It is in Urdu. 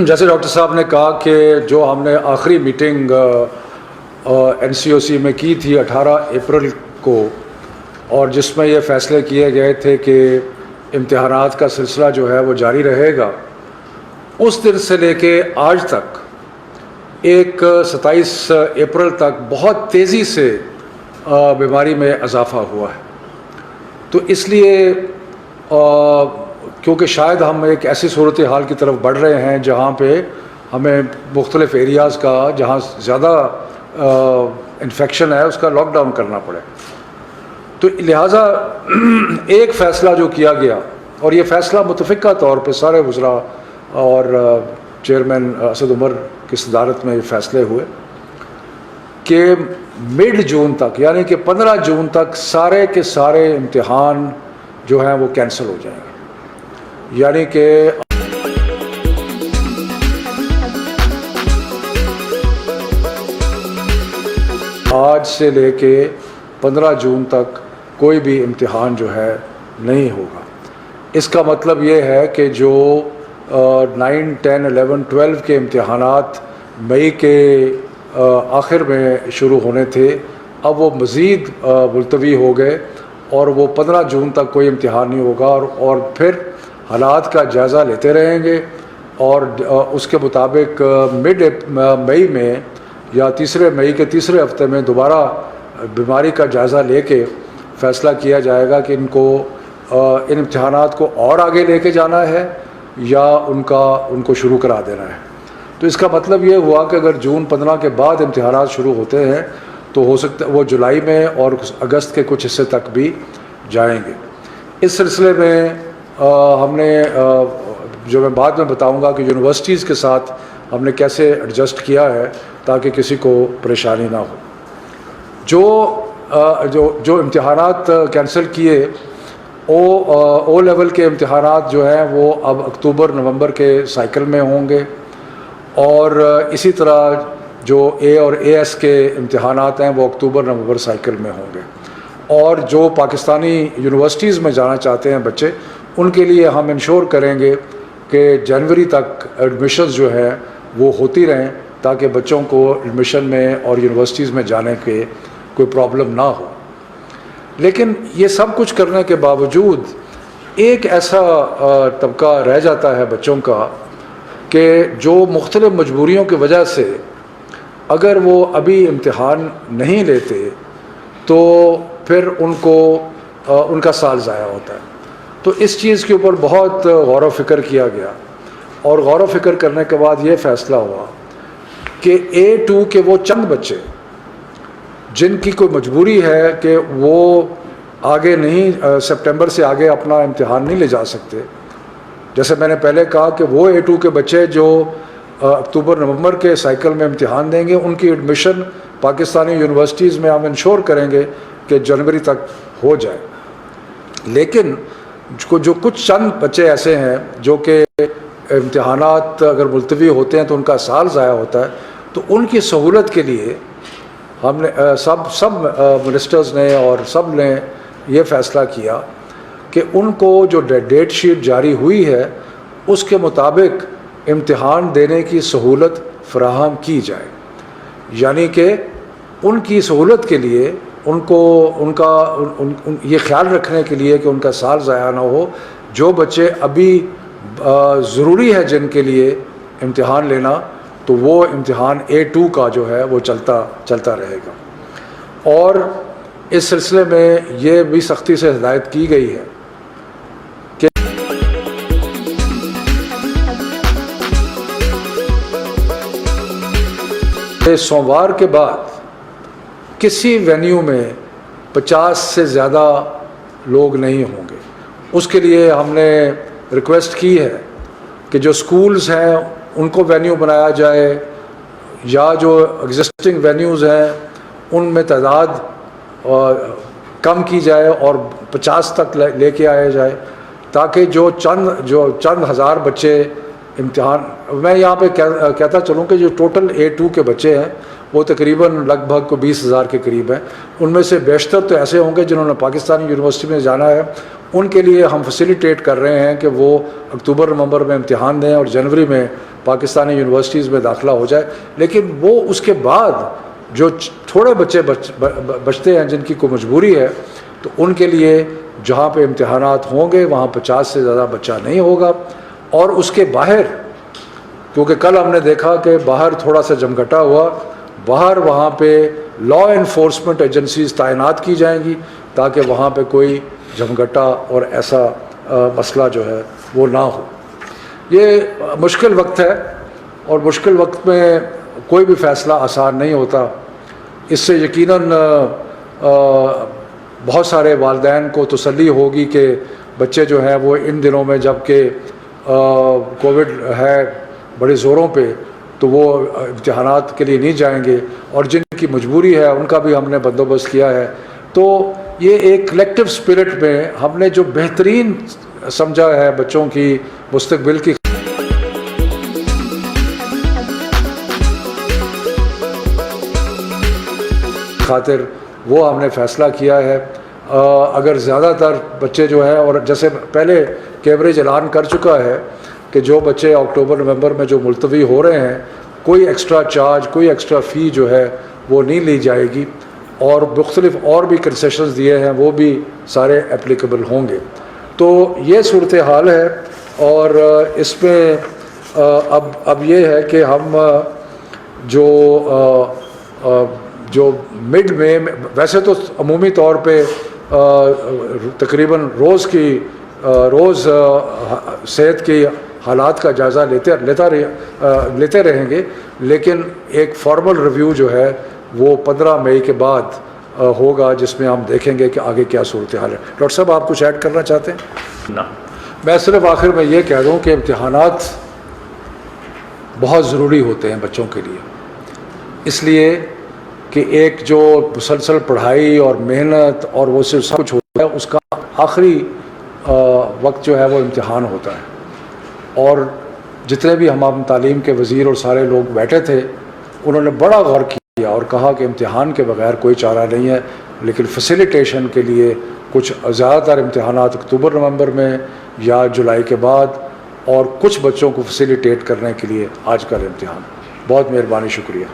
جیسے ڈاکٹر صاحب نے کہا کہ جو ہم نے آخری میٹنگ NCOC میں کی تھی 18 اپریل کو، اور جس میں یہ فیصلے کیے گئے تھے کہ امتحانات کا سلسلہ جو ہے وہ جاری رہے گا، اس دن سے لے کے آج تک ایک 27 اپریل تک بہت تیزی سے بیماری میں اضافہ ہوا ہے۔ تو اس لیے کیونکہ شاید ہم ایک ایسی صورتحال کی طرف بڑھ رہے ہیں جہاں پہ ہمیں مختلف ایریاز کا جہاں زیادہ انفیکشن ہے اس کا لاک ڈاؤن کرنا پڑے، تو لہٰذا ایک فیصلہ جو کیا گیا، اور یہ فیصلہ متفقہ طور پہ سارے وزراء اور چیئرمین اسد عمر کی صدارت میں یہ فیصلے ہوئے کہ مڈ جون تک، یعنی کہ 15 جون تک سارے کے سارے امتحان جو ہیں وہ کینسل ہو جائیں گے۔ یعنی کہ آج سے لے کے 15 جون تک کوئی بھی امتحان جو ہے نہیں ہوگا۔ اس کا مطلب یہ ہے کہ جو 9, 10, 11, 12 کے امتحانات مئی کے آخر میں شروع ہونے تھے، اب وہ مزید ملتوی ہو گئے اور وہ 15 جون تک کوئی امتحان نہیں ہوگا، اور پھر حالات کا جائزہ لیتے رہیں گے، اور اس کے مطابق مڈ مئی میں یا مئی کے تیسرے ہفتے میں دوبارہ بیماری کا جائزہ لے کے فیصلہ کیا جائے گا کہ ان امتحانات کو اور آگے لے کے جانا ہے یا ان کو شروع کرا دینا ہے۔ تو اس کا مطلب یہ ہوا کہ اگر جون 15 کے بعد امتحانات شروع ہوتے ہیں تو ہو سکتا ہے وہ جولائی میں اور اگست کے کچھ حصے تک بھی جائیں گے۔ اس سلسلے میں ہم نے جو میں بعد میں بتاؤں گا کہ یونیورسٹیز کے ساتھ ہم نے کیسے ایڈجسٹ کیا ہے تاکہ کسی کو پریشانی نہ ہو۔ جو امتحانات کینسل کیے، او لیول کے امتحانات جو ہیں وہ اب اکتوبر نومبر کے سائیکل میں ہوں گے، اور اسی طرح جو اے اور AS کے امتحانات ہیں وہ اکتوبر نومبر سائیکل میں ہوں گے، اور جو پاکستانی یونیورسٹیز میں جانا چاہتے ہیں بچے، ان کے لیے ہم انشور کریں گے کہ جنوری تک ایڈمیشنز جو ہیں وہ ہوتی رہیں تاکہ بچوں کو ایڈمیشن میں اور یونیورسٹیز میں جانے کے کوئی پرابلم نہ ہو۔ لیکن یہ سب کچھ کرنے کے باوجود ایک ایسا طبقہ رہ جاتا ہے بچوں کا کہ جو مختلف مجبوریوں کی وجہ سے اگر وہ ابھی امتحان نہیں لیتے تو پھر ان کا سال ضائع ہوتا ہے۔ تو اس چیز کے اوپر بہت غور و فکر کیا گیا، اور غور و فکر کرنے کے بعد یہ فیصلہ ہوا کہ A2 کے وہ چند بچے جن کی کوئی مجبوری ہے کہ وہ آگے نہیں، سپٹمبر سے آگے اپنا امتحان نہیں لے جا سکتے، جیسے میں نے پہلے کہا کہ وہ A2 کے بچے جو اکتوبر نومبر کے سائیکل میں امتحان دیں گے، ان کی ایڈمیشن پاکستانی یونیورسٹیز میں ہم انشور کریں گے کہ جنوری تک ہو جائے۔ لیکن جو کچھ چند بچے ایسے ہیں جو کہ امتحانات اگر ملتوی ہوتے ہیں تو ان کا سال ضائع ہوتا ہے، تو ان کی سہولت کے لیے ہم نے سب منسٹرز نے اور سب نے یہ فیصلہ کیا کہ ان کو جو ڈیٹ شیٹ جاری ہوئی ہے اس کے مطابق امتحان دینے کی سہولت فراہم کی جائے، یعنی کہ ان کی سہولت کے لیے یہ خیال رکھنے کے لیے کہ ان کا سال ضائع نہ ہو، جو بچے ابھی ضروری ہے جن کے لیے امتحان لینا، تو وہ امتحان A2 کا جو ہے وہ چلتا رہے گا۔ اور اس سلسلے میں یہ بھی سختی سے ہدایت کی گئی ہے کہ سوموار کے بعد کسی وینیو میں 50 سے زیادہ لوگ نہیں ہوں گے۔ اس کے لیے ہم نے ریکویسٹ کی ہے کہ جو سکولز ہیں ان کو وینیو بنایا جائے، یا جو ایگزسٹنگ وینیوز ہیں ان میں تعداد کم کی جائے اور 50 تک لے کے آیا جائے، تاکہ جو چند ہزار بچے امتحان میں یہاں پہ کہتا چلوں کہ جو ٹوٹل A2 کے بچے ہیں وہ تقریباً لگ بھگ 20,000 کے قریب ہیں. ان میں سے بیشتر تو ایسے ہوں گے جنہوں نے پاکستانی یونیورسٹی میں جانا ہے. ان کے لیے ہم فیسیلیٹیٹ کر رہے ہیں کہ وہ اکتوبر نومبر میں امتحان دیں اور جنوری میں پاکستانی یونیورسٹیز میں داخلہ ہو جائے. لیکن وہ اس کے بعد جو تھوڑے بچے بچتے ہیں جن کی کوئی مجبوری ہے تو ان کے لیے جہاں پہ امتحانات ہوں گے وہاں 50 سے زیادہ بچہ نہیں ہوگا. اور اس کے باہر کیونکہ کل ہم نے دیکھا کہ باہر تھوڑا سا جمگھٹا ہوا, باہر وہاں پہ لا انفورسمنٹ ایجنسیز تعینات کی جائیں گی تاکہ وہاں پہ کوئی جمگھٹا اور ایسا مسئلہ جو ہے وہ نہ ہو. یہ مشکل وقت ہے اور مشکل وقت میں کوئی بھی فیصلہ آسان نہیں ہوتا. اس سے یقیناً بہت سارے والدین کو تسلی ہوگی کہ بچے جو ہیں وہ ان دنوں میں جب کہ کووڈ ہے بڑے زوروں پہ تو وہ امتحانات کے لیے نہیں جائیں گے, اور جن کی مجبوری ہے ان کا بھی ہم نے بندوبست کیا ہے. تو یہ ایک کلیکٹیو اسپرٹ میں ہم نے جو بہترین سمجھا ہے بچوں کی مستقبل کی خاطر وہ ہم نے فیصلہ کیا ہے. اگر زیادہ تر بچے جو ہیں, اور جیسے پہلے کیمبرج اعلان کر چکا ہے کہ جو بچے اکتوبر نومبر میں جو ملتوی ہو رہے ہیں کوئی ایکسٹرا چارج کوئی ایکسٹرا فی جو ہے وہ نہیں لی جائے گی, اور مختلف اور بھی کنسیشنز دیے ہیں وہ بھی سارے اپلیکیبل ہوں گے. تو یہ صورتحال ہے. اور اس میں اب یہ ہے کہ ہم جو مڈ میں ویسے تو عمومی طور پہ تقریباً روز صحت کی حالات کا جائزہ لیتے رہیں گے, لیکن ایک فارمل ریویو جو ہے وہ 15 مئی کے بعد ہوگا جس میں ہم دیکھیں گے کہ آگے کیا صورتحال ہے. ڈاکٹر صاحب آپ کچھ ایڈ کرنا چاہتے ہیں؟ میں صرف آخر میں یہ کہہ دوں کہ امتحانات بہت ضروری ہوتے ہیں بچوں کے لیے, اس لیے کہ ایک جو مسلسل پڑھائی اور محنت اور وہ سب کچھ ہوتا ہے اس کا آخری وقت جو ہے وہ امتحان ہوتا ہے. اور جتنے بھی ہم تعلیم کے وزیر اور سارے لوگ بیٹھے تھے انہوں نے بڑا غور کیا اور کہا کہ امتحان کے بغیر کوئی چارہ نہیں ہے, لیکن فیسیلیٹیشن کے لیے کچھ زیادہ تر امتحانات اکتوبر نومبر میں یا جولائی کے بعد, اور کچھ بچوں کو فیسیلیٹیٹ کرنے کے لیے آج کل امتحان. بہت مہربانی, شکریہ.